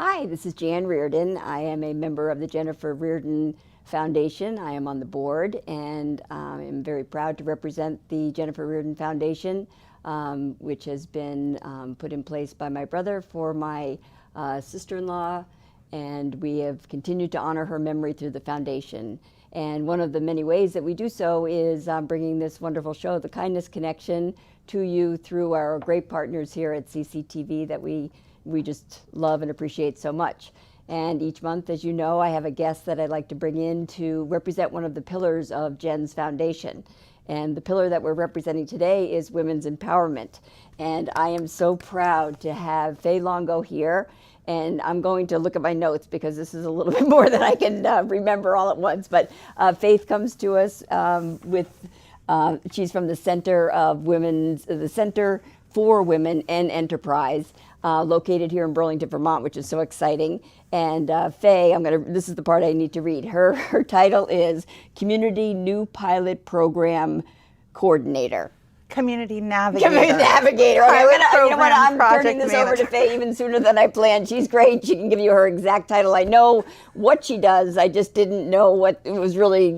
Hi, this is Jan Reardon. I am a member of the Jennifer Reardon Foundation. I am on the board and I'm very proud to represent the Jennifer Reardon Foundation, which has been put in place by my brother for my sister-in-law, and we have continued to honor her memory through the foundation. And one of the many ways that we do so is bringing this wonderful show, The Kindness Connection, to you through our great partners here at CCTV that we just love and appreciate so much. And each month, as you know, I have a guest that I'd like to bring in to represent one of the pillars of Jen's foundation. And the pillar that we're representing today is women's empowerment. And I am so proud to have Faye Longo here. And I'm going to look at my notes because this is a little bit more than I can remember all at once. But Faith comes to us she's from the Center for Women and Enterprise, located here in Burlington, Vermont, which is so exciting. And Faye, this is the part I need to read. Her title is Community New Pilot Program Coordinator. Community Navigator. Community Navigator. Okay, you know what? I'm turning this over to Faye even sooner than I planned. She's great. She can give you her exact title. I know what she does. I just didn't know what it was really,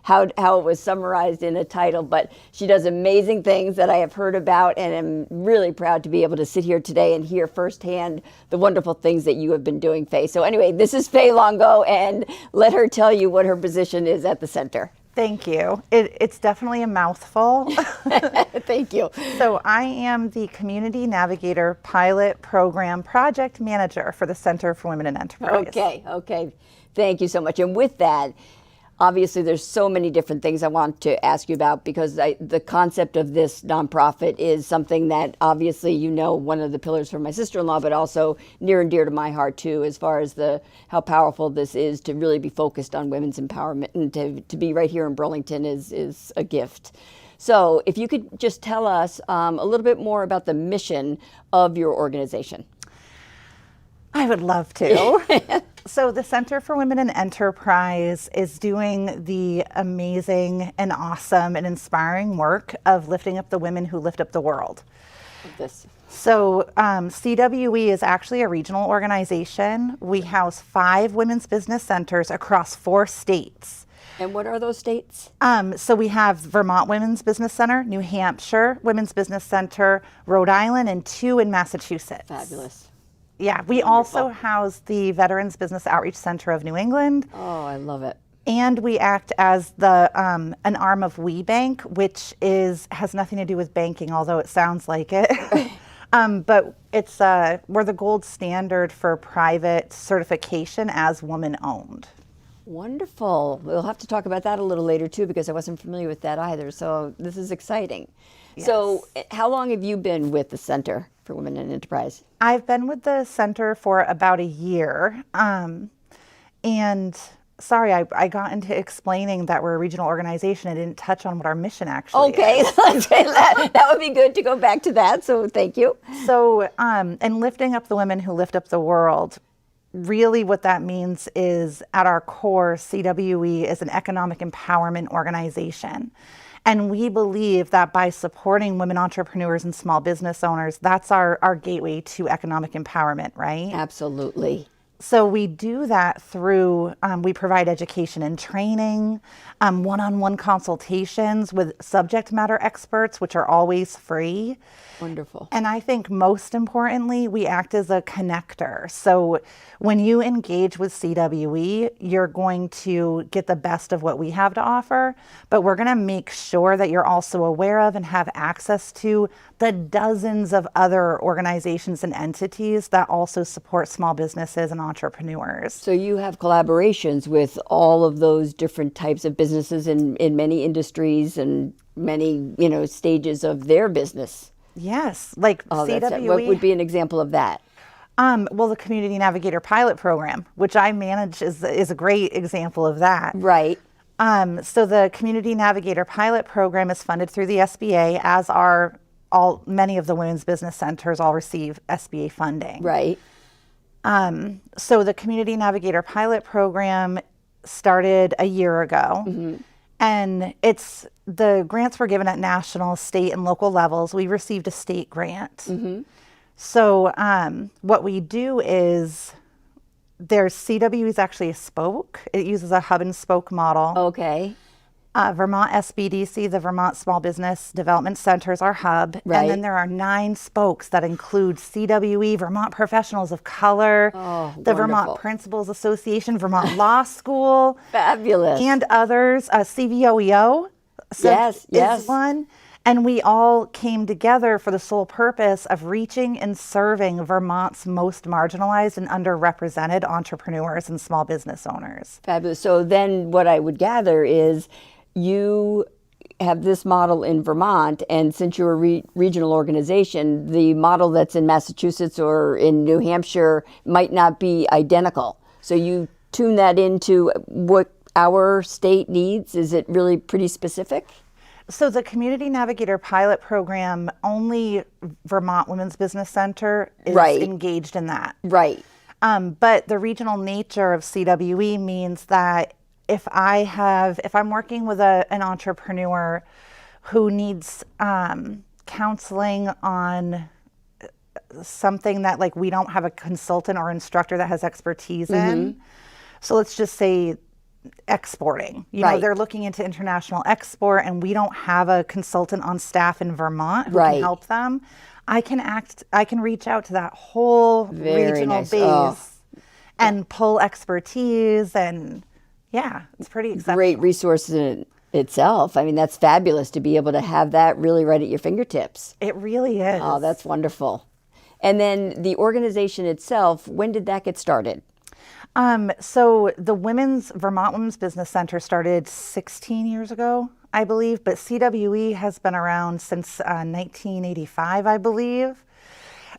how it was summarized in a title. But she does amazing things that I have heard about, and I'm really proud to be able to sit here today and hear firsthand the wonderful things that you have been doing, Faye. So anyway, this is Faye Longo, and let her tell you what her position is at the center. Thank you. It's definitely a mouthful. Thank you. So I am the Community Navigator Pilot Program Project Manager for the Center for Women in Enterprise. Okay. Thank you so much. And with that, obviously there's so many different things I want to ask you about because the concept of this nonprofit is something that obviously one of the pillars for my sister-in-law, but also near and dear to my heart too, as far as how powerful this is to really be focused on women's empowerment, and to be right here in Burlington is a gift. So if you could just tell us a little bit more about the mission of your organization. I would love to. So the Center for Women in Enterprise is doing the amazing and awesome and inspiring work of lifting up the women who lift up the world. So CWE is actually a regional organization. We house 5 women's business centers across 4 states. And what are those states? So we have Vermont Women's Business Center, New Hampshire Women's Business Center, Rhode Island, and 2 in Massachusetts. Fabulous. Yeah, we also house the Veterans Business Outreach Center of New England. Oh, I love it. And we act as an arm of WeBank, which has nothing to do with banking, although it sounds like it. But we're the gold standard for private certification as woman-owned. Wonderful. We'll have to talk about that a little later too, because I wasn't familiar with that either. So this is exciting. Yes. So how long have you been with the Center for Women in Enterprise? I've been with the center for about a year. And sorry, I got into explaining that we're a regional organization. I didn't touch on what our mission actually is. That would be good to go back to that. So thank you. So, and lifting up the women who lift up the world, really what that means is at our core, CWE is an economic empowerment organization. And we believe that by supporting women entrepreneurs and small business owners, that's our gateway to economic empowerment, right? Absolutely. So we do that through, we provide education and training, one-on-one consultations with subject matter experts, which are always free. Wonderful. And I think most importantly, we act as a connector. So when you engage with CWE, you're going to get the best of what we have to offer, but we're going to make sure that you're also aware of and have access to the dozens of other organizations and entities that also support small businesses and entrepreneurs. So you have collaborations with all of those different types of businesses in many industries and many, stages of their business. Yes, like CWE. What would be an example of that? Well, the Community Navigator Pilot Program, which I manage, is a great example of that. Right. So the Community Navigator Pilot Program is funded through the SBA, as are many of the women's business centers all receive SBA funding. Right. So the Community Navigator Pilot Program started a year ago. Mm-hmm. And the grants were given at national, state, and local levels. We received a state grant. Mm-hmm. So what we do is There's CWE is actually a spoke. It uses a hub and spoke model. Okay. Vermont SBDC, the Vermont Small Business Development Center, is our hub. Right. And then there are 9 spokes that include CWE, Vermont Professionals of Color, the Vermont wonderful. Principals Association, Vermont Law School, Fabulous. and others. CVOEO Yes. is one. And we all came together for the sole purpose of reaching and serving Vermont's most marginalized and underrepresented entrepreneurs and small business owners. Fabulous. So then what I would gather is you have this model in Vermont, and since you're a regional organization, the model that's in Massachusetts or in New Hampshire might not be identical. So you tune that into what our state needs. Is it really pretty specific? So the Community Navigator pilot program, only Vermont Women's Business Center is engaged in that. Right. But the regional nature of CWE means that if I'm working with an entrepreneur who needs counseling on something that like we don't have a consultant or instructor that has expertise in. So let's just say exporting. You know, they're looking into international export and we don't have a consultant on staff in Vermont who can help them. I can reach out to that whole regional base and pull expertise, and it's pretty exceptional. Great resource in itself. I mean, that's fabulous to be able to have that really right at your fingertips. It really is. Oh, that's wonderful. And then the organization itself, when did that get started? So the Vermont Women's Business Center started 16 years ago, I believe, but CWE has been around since 1985, I believe.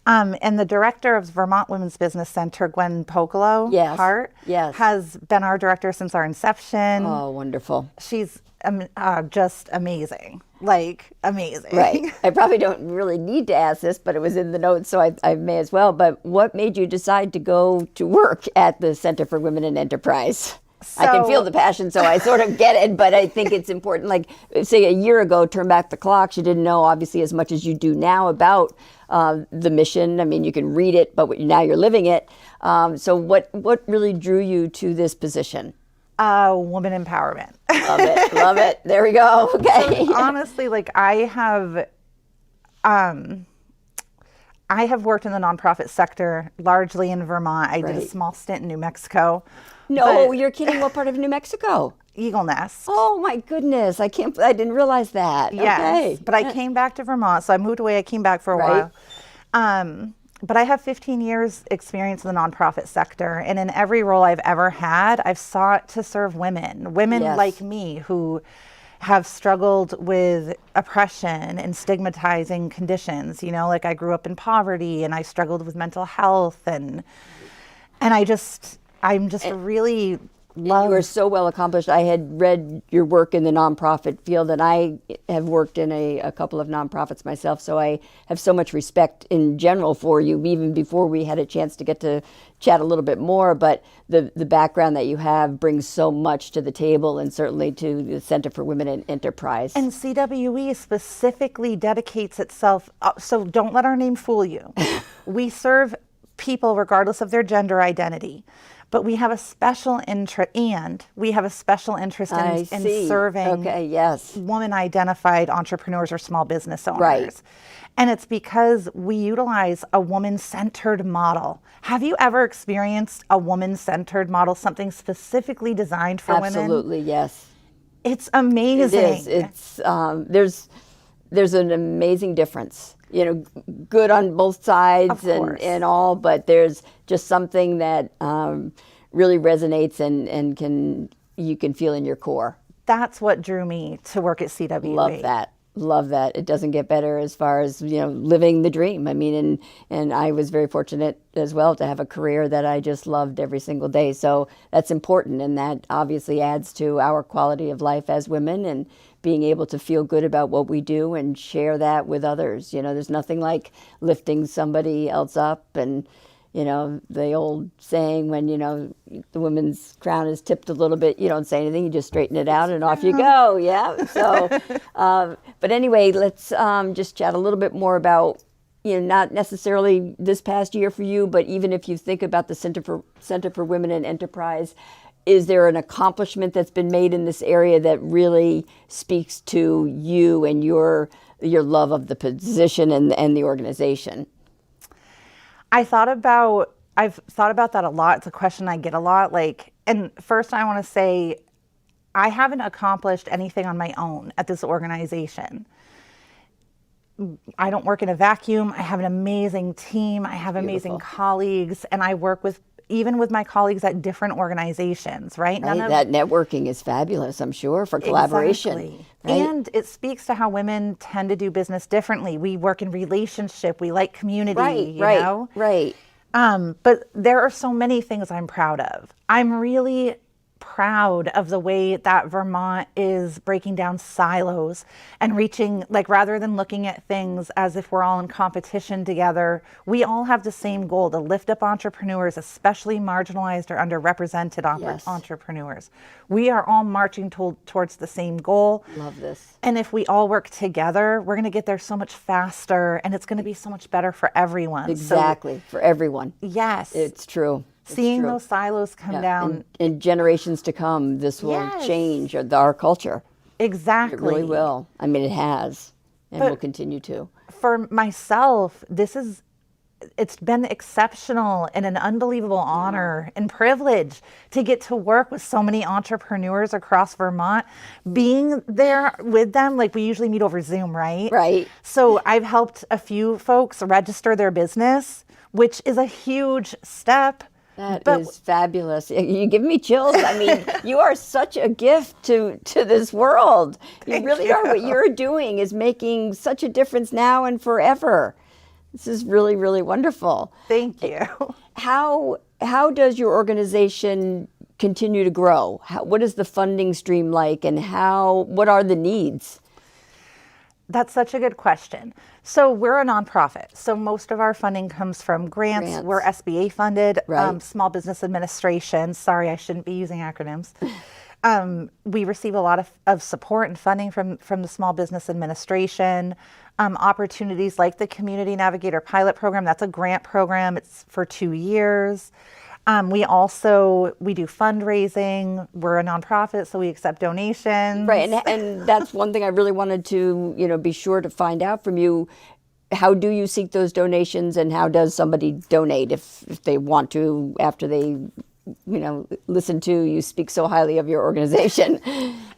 And the director of Vermont Women's Business Center, Gwen Pocolo Hart, has been our director since our inception. Oh, wonderful. She's just amazing. Like, amazing. Right. I probably don't really need to ask this, but it was in the notes, so I may as well. But what made you decide to go to work at the Center for Women in Enterprise? I can feel the passion, so I sort of get it, but I think it's important. Like, say a year ago, turn back the clocks, you didn't know, obviously, as much as you do now about the mission. I mean, you can read it, but now you're living it. So what really drew you to this position? Woman empowerment. Love it. Love it. There we go. Okay. So honestly, like I have worked in the nonprofit sector largely in Vermont. I did a small stint in New Mexico. No, you're kidding. What part of New Mexico? Eagle Nest. Oh my goodness. I didn't realize that. Yes. Okay. But I came back to Vermont. So I moved away. I came back for a while. But I have 15 years experience in the nonprofit sector. And in every role I've ever had, I've sought to serve women like me who have struggled with oppression and stigmatizing conditions. You know, like I grew up in poverty and I struggled with mental health and I'm just really love. You are so well accomplished. I had read your work in the nonprofit field, and I have worked in a couple of nonprofits myself, so I have so much respect in general for you, even before we had a chance to get to chat a little bit more. But the background that you have brings so much to the table, and certainly to the Center for Women in Enterprise. And CWE specifically dedicates itself, so don't let our name fool you. We serve people regardless of their gender identity. But we have a special interest, in serving woman-identified entrepreneurs or small business owners. Right. And it's because we utilize a woman-centered model. Have you ever experienced a woman-centered model, something specifically designed for women? Absolutely, yes. It's amazing. It is. There's an amazing difference. You know, good on both sides and all, but there's just something that really resonates and you can feel in your core. That's what drew me to work at CWE. Love that. It doesn't get better as far as, you know, living the dream. I mean, and I was very fortunate as well to have a career that I just loved every single day. So that's important, and that obviously adds to our quality of life as women and being able to feel good about what we do and share that with others. You know, there's nothing like lifting somebody else up, and, you know, the old saying, when, you know, the woman's crown is tipped a little bit, you don't say anything, you just straighten it out and off you go. Yeah. So, but anyway, let's just chat a little bit more about not necessarily this past year for you, but even if you think about the Center for Women in Enterprise, is there an accomplishment that's been made in this area that really speaks to you and your love of the position and the organization? I've thought about that a lot. It's a question I get a lot. And first I want to say, I haven't accomplished anything on my own at this organization. I don't work in a vacuum. I have an amazing team. I have amazing colleagues, and I work even with my colleagues at different organizations, right? That networking is fabulous, I'm sure, for collaboration. Exactly. Right? And it speaks to how women tend to do business differently. We work in relationship. We like community, you know? Right. But there are so many things I'm proud of. I'm really proud of the way that Vermont is breaking down silos and reaching, rather than looking at things as if we're all in competition together, we all have the same goal: to lift up entrepreneurs, especially marginalized or underrepresented entrepreneurs. We are all marching towards the same goal. Love this. And if we all work together, we're going to get there so much faster, and it's going to be so much better for everyone. Exactly, for everyone. Yes. It's true. Seeing those silos come down. In generations to come, this will change our culture. Exactly. It really will. I mean, it has, and will continue to. For myself, it's been exceptional and an unbelievable honor and privilege to get to work with so many entrepreneurs across Vermont. Being there with them, we usually meet over Zoom, right? Right. So I've helped a few folks register their business, which is a huge step. That is fabulous. You give me chills. I mean, you are such a gift to this world. You really are. What you're doing is making such a difference now and forever. This is really, really wonderful. Thank you. How does your organization continue to grow? What is the funding stream like, and what are the needs? That's such a good question. So we're a nonprofit. So most of our funding comes from grants. We're SBA funded, Small Business Administration. Sorry, I shouldn't be using acronyms. We receive a lot of support and funding from the Small Business Administration. Opportunities like the Community Navigator Pilot Program. That's a grant program. It's for 2 years. We do fundraising. We're a nonprofit, so we accept donations. Right, and that's one thing I really wanted to be sure to find out from you. How do you seek those donations, and how does somebody donate if they want to, after they listen to you speak so highly of your organization?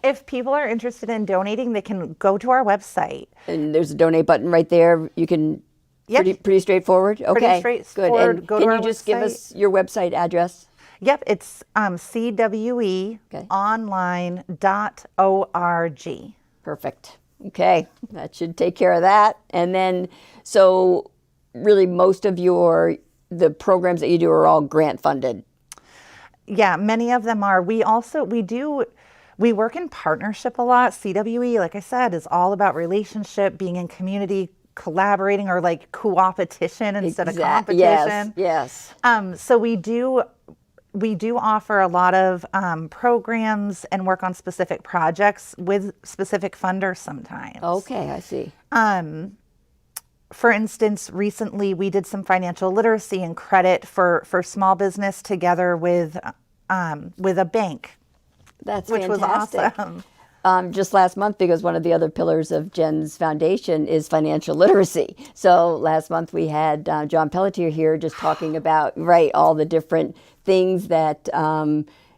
If people are interested in donating, they can go to our website. And there's a donate button right there. You can. Yep. Pretty straightforward? Okay. Pretty straightforward. Good. And can you just give us your website address? Yep. It's cweonline.org. Perfect. Okay. That should take care of that. And then, so really most of the programs that you do are all grant funded. Yeah, many of them are. We work in partnership a lot. CWE, like I said, is all about relationship, being in community, collaborating, or co-opetition instead of competition. Yes. So we do offer a lot of programs and work on specific projects with specific funders sometimes. Okay, I see. For instance, recently we did some financial literacy and credit for small business together with a bank. That's which fantastic. Was awesome. Just last month, because one of the other pillars of Jen's foundation is financial literacy. So last month we had John Pelletier here just talking about, all the different things that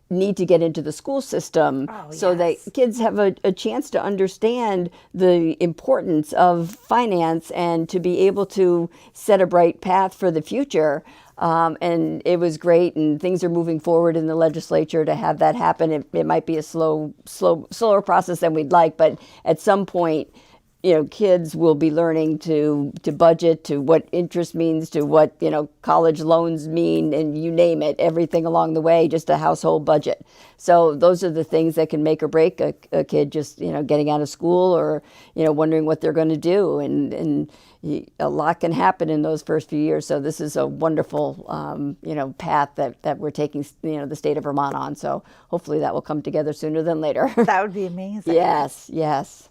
need to get into the school system so that kids have a chance to understand the importance of finance and to be able to set a bright path for the future. And it was great, and things are moving forward in the legislature to have that happen. It might be a slower process than we'd like, but at some point, kids will be learning to budget, to what interest means, to what, college loans mean, and you name it, everything along the way, just a household budget. So those are the things that can make or break a kid just, getting out of school or, wondering what they're going to do. And a lot can happen in those first few years. So this is a wonderful, path that we're taking, the state of Vermont on. So hopefully that will come together sooner than later. That would be amazing. Yes.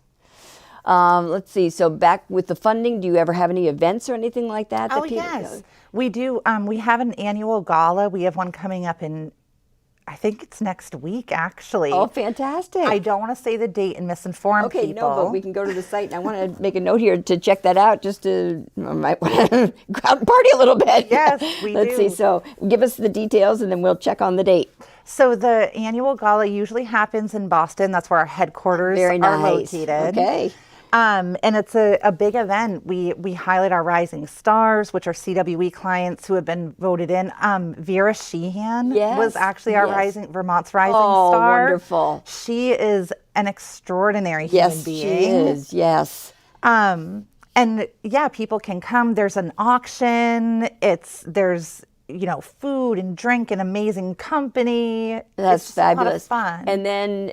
Let's see. So back with the funding, do you ever have any events or anything like that? Oh, yes. We do. We have an annual gala. We have one coming up in, I think it's next week, actually. Oh, fantastic. I don't want to say the date and misinform Okay, people. no, but we can go to the site, and I want to make a note here to check that out, just to, I might want to go out and party a little bit. Yes, we do. Let's see, so give us the details, and then we'll check on the date. So the annual gala usually happens in Boston. That's where our headquarters Very are nice. located. Okay. And it's a big event. We highlight our rising stars, which are CWE clients who have been voted in. Vera Sheehan was actually our Vermont's rising star. Wonderful. She is an extraordinary human being. Yes, she is. Yes. And yeah, people can come. There's an auction. There's food and drink and amazing company. That's fabulous. A lot of fun. And then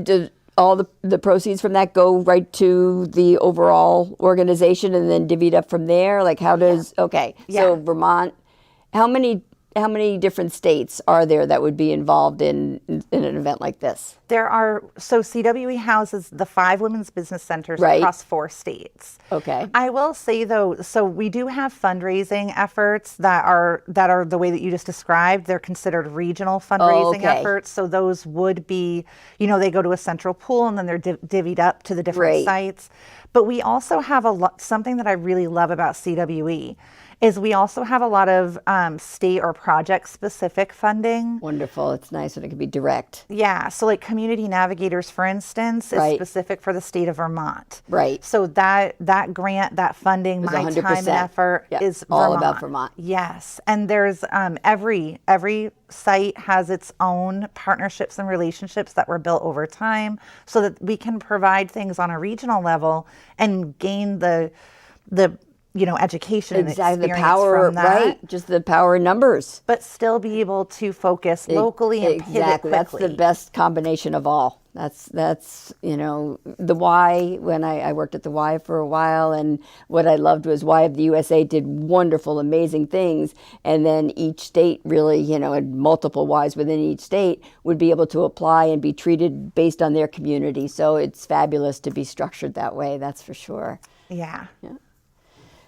do all the proceeds from that go right to the overall organization and then divvied up from there? Like how does, okay. Yeah. So Vermont, how many different states are there that would be involved in an event like this? There are, so CWE houses the 5 women's business centers Right. across 4 states. Okay. I will say though, so we do have fundraising efforts that are the way that you just described. They're considered regional fundraising Okay. efforts. So those would be, they go to a central pool and then they're divvied up to the different Right. sites. But we also have something that I really love about CWE is we also have a lot of state or project specific funding. Wonderful. It's nice when it can be direct. Yeah, so like Community Navigators, for instance, is Right. specific for the state of Vermont. Right. So that grant, that funding, Is my 100%. time and effort Yeah, is all Vermont. about Vermont. Yes, and there's every site has its own partnerships and relationships that were built over time, so that we can provide things on a regional level and gain the education and Exactly. experience The power, from that. right? Just the power in numbers. But still be able to focus locally and pivot Exactly. That's quickly. the best combination of all. That's the Y. When I worked at the Y for a while, and what I loved was Y of the USA did wonderful, amazing things, and then each state really, and multiple Ys within each state would be able to apply and be treated based on their community. So it's fabulous to be structured that way. That's for sure. Yeah.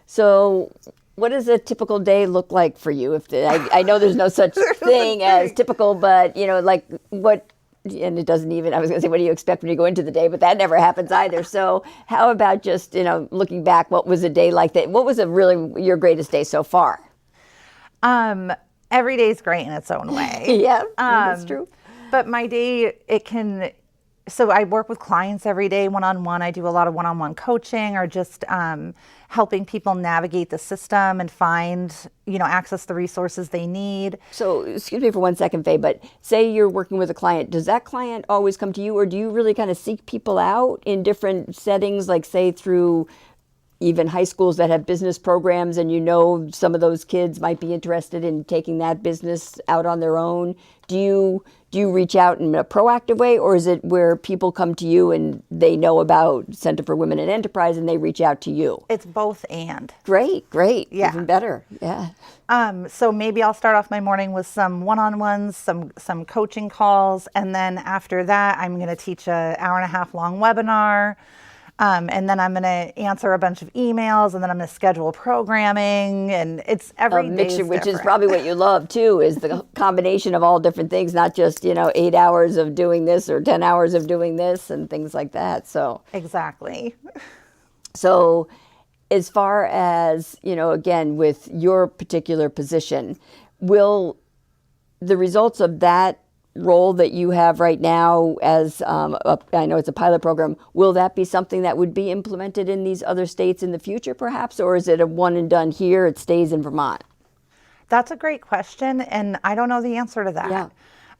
So what does a typical day look like for you? I know there's no such thing as typical, but like what, and it doesn't even, I was going to say, what do you expect when you go into the day? But that never happens either. So how about just, looking back, what was a day like that? What was your greatest day so far? Every day is great in its own way. Yeah, that's true. But my day, so I work with clients every day one-on-one. I do a lot of one-on-one coaching or just helping people navigate the system and find, access the resources they need. So, excuse me for 1 second, Faye, but say you're working with a client. Does that client always come to you, or do you really kind of seek people out in different settings, like say through even high schools that have business programs and some of those kids might be interested in taking that business out on their own? Do you reach out in a proactive way, or is it where people come to you and they know about Center for Women in Enterprise and they reach out to you? It's both and. Great. Yeah. Even better. Yeah. So maybe I'll start off my morning with some one-on-ones, some coaching calls, and then after that, I'm going to teach an hour-and-a-half long webinar. And then I'm going to answer a bunch of emails, and then I'm going to schedule programming, and it's every day mixture, which is different. probably what you love too, is the combination of all different things, not just 8 hours of doing this or 10 hours of doing this and things like that. So Exactly. So as far as, again, with your particular position, will the results of that role that you have right now as, I know it's a pilot program, will that be something that would be implemented in these other states in the future perhaps, or is it a one and done here, it stays in Vermont? That's a great question, and I don't know the answer to that. Yeah.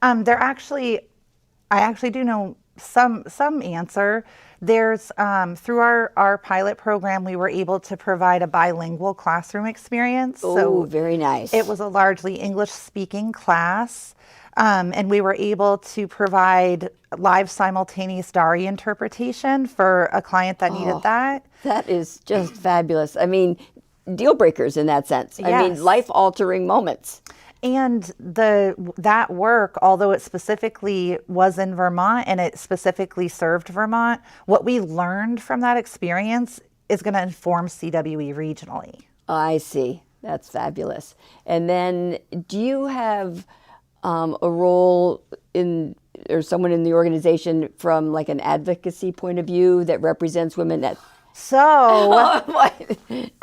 I actually do know some answer. There's through our pilot program, we were able to provide a bilingual classroom experience. Oh, very nice. It was a largely English speaking class. And we were able to provide live simultaneous Dari interpretation for a client that needed that. That is just fabulous. I mean, deal breakers in that sense. I mean, Yes. life altering moments. And that work, although it specifically was in Vermont and it specifically served Vermont, what we learned from that experience is going to inform CWE regionally. I see. That's fabulous. And then do you have a role in, or someone in the organization from like an advocacy point of view that represents women at So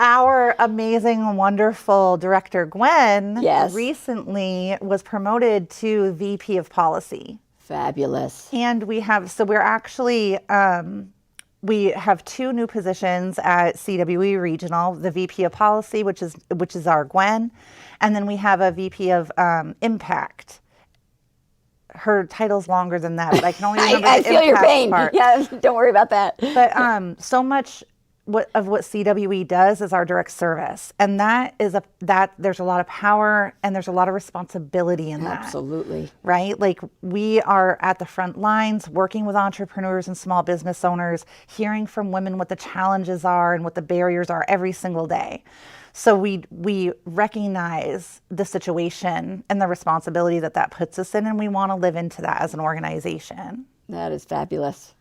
our amazing, wonderful director, Gwen, Yes. recently was promoted to VP of Policy. Fabulous. And we have two new positions at CWE Regional, the VP of Policy, which is our Gwen, and then we have a VP of Impact. Her title's longer than that, but I can only remember I the feel your impact pain. part. Yeah, don't worry about that. But so much of what CWE does is our direct service, and there's a lot of power and there's a lot of responsibility in that. Absolutely. Right? Like, we are at the front lines working with entrepreneurs and small business owners, hearing from women what the challenges are and what the barriers are every single day. So we recognize the situation and the responsibility that puts us in, and we want to live into that as an organization. That is fabulous.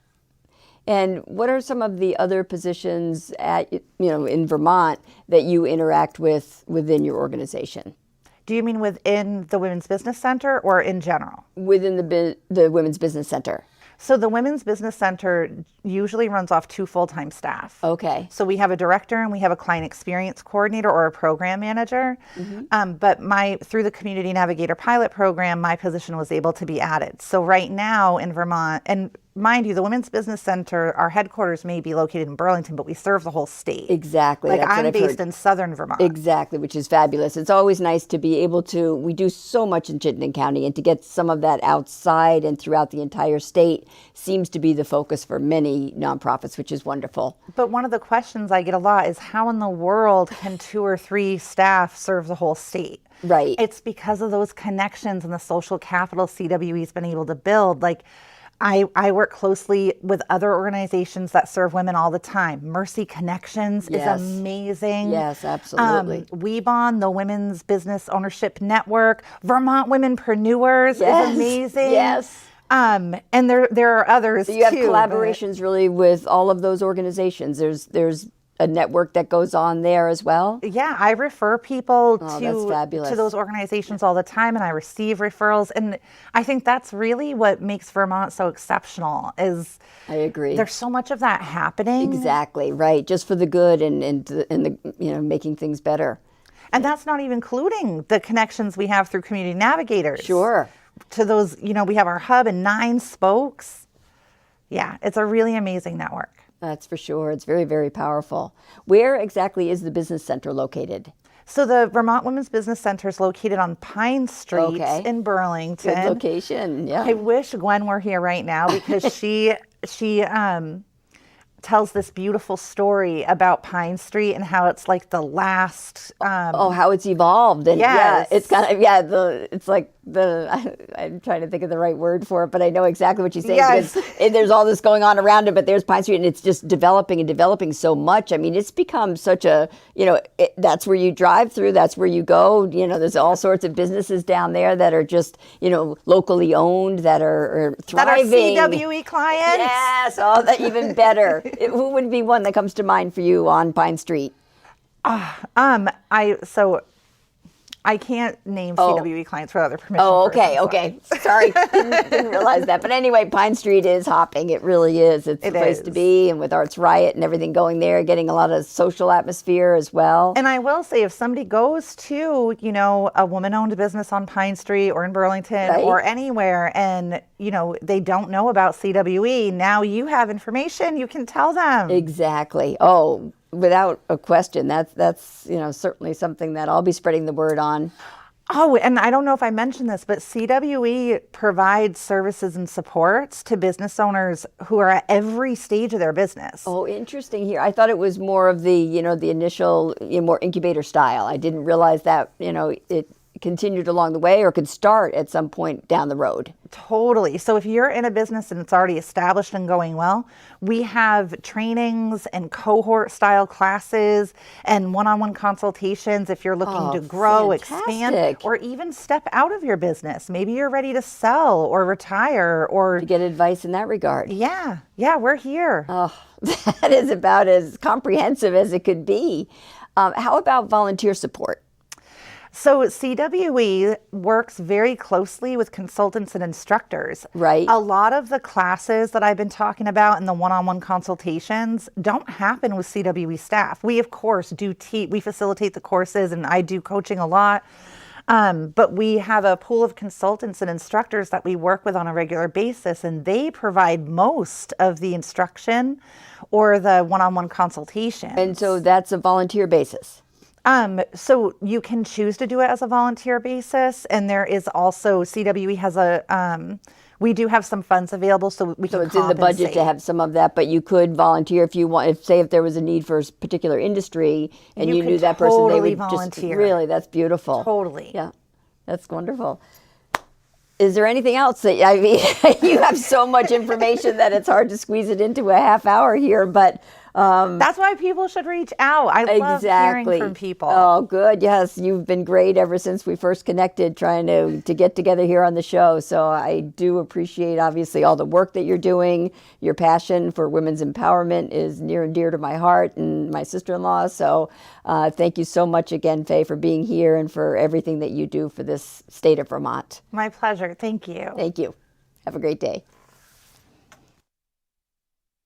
And what are some of the other positions in Vermont that you interact with within your organization? Do you mean within the Women's Business Center or in general? Within the Women's Business Center. So the Women's Business Center usually runs off 2 full-time staff. Okay. So we have a director and we have a client experience coordinator or a program manager. But through the Community Navigator pilot program, my position was able to be added. So right now in Vermont, and mind you, the Women's Business Center, our headquarters may be located in Burlington, but we serve the whole state. Exactly. Like, That's what I'm I've based heard. in Southern Vermont. Exactly, which is fabulous. It's always nice to be able to, we do so much in Chittenden County, and to get some of that outside and throughout the entire state seems to be the focus for many nonprofits, which is wonderful. But one of the questions I get a lot is, how in the world can 2 or 3 staff serve the whole state? Right. It's because of those connections and the social capital CWE's been able to build. Like, I work closely with other organizations that serve women all the time. Mercy Connections Yes. is amazing. Yes, absolutely. WeBond, the Women's Business Ownership Network, Vermont Womenpreneurs Yes. is amazing. Yes. And there are others too. So you have but- collaborations really with all of those organizations. There's a network that goes on there as well. Yeah, I refer people Oh, that's fabulous. to those organizations all the time, and I receive referrals. And I think that's really what makes Vermont so exceptional, is I agree. there's so much of that happening. Exactly, right. Just for the good and the making things better. And that's not even including the connections we have through Community Navigators. Sure. To those, we have our hub and 9 spokes. Yeah, it's a really amazing network. That's for sure. It's very, very powerful. Where exactly is the business center located? So the Vermont Women's Business Center is located on Pine Street in Burlington. Good location. Yeah. I wish Gwen were here right now, because she tells this beautiful story about Pine Street and how it's like the last. How it's evolved, and Yes. it's kind of it's like I'm trying to think of the right word for it, but I know exactly what you're saying. Yes. Because there's all this going on around it, but there's Pine Street, and it's just developing and developing so much. I mean, it's become such a that's where you drive through, that's where you go. There's all sorts of businesses down there that are just locally owned, that are thriving. That are CWE clients. Yes, that even better. Who would be one that comes to mind for you on Pine Street? I can't name CWE clients without their permission. Oh, first, okay, I'm okay. Sorry, didn't realize that. But anyway, Pine Street is hopping. It really is. It's the place to be, and with Arts Riot and everything going there, getting a lot of social atmosphere as well. And I will say, if somebody goes to, a woman-owned business on Pine Street or in Burlington Right. or anywhere, and, they don't know about CWE, now you have information, you can tell them. Exactly. Oh, without a question. That's certainly something that I'll be spreading the word on. Oh, and I don't know if I mentioned this, but CWE provides services and supports to business owners who are at every stage of their business. Oh, interesting here. I thought it was more of the, the initial, more incubator style. I didn't realize that, it continued along the way or could start at some point down the road. Totally. So if you're in a business and it's already established and going well, we have trainings and cohort style classes and one-on-one consultations if you're looking to grow, expand, fantastic. or even step out of your business. Maybe you're ready to sell or retire or To get advice in that regard. yeah, we're here. Oh, that is about as comprehensive as it could be. How about volunteer support? So CWE works very closely with consultants and instructors. Right. A lot of the classes that I've been talking about and the one-on-one consultations don't happen with CWE staff. We, of course, we facilitate the courses and I do coaching a lot. But we have a pool of consultants and instructors that we work with on a regular basis, and they provide most of the instruction or the one-on-one consultation. And so that's a volunteer basis. So you can choose to do it as a volunteer basis, and there is also CWE has we do have some funds available, so we So can it's in the budget compensate. to have some of that, but you could volunteer if you want. If there was a need for a particular industry and You you could knew that person, they totally would volunteer. just really. That's beautiful. Totally. Yeah, that's wonderful. Is there anything else that I mean? You have so much information that it's hard to squeeze it into a half hour here, but. That's why people should reach out. I love hearing from people. Oh, good. Yes, you've been great ever since we first connected, trying to get together here on the show. So I do appreciate, obviously, all the work that you're doing. Your passion for women's empowerment is near and dear to my heart and my sister-in-law. So thank you so much again, Faye, for being here and for everything that you do for this state of Vermont. My pleasure. Thank you. Thank you. Have a great day.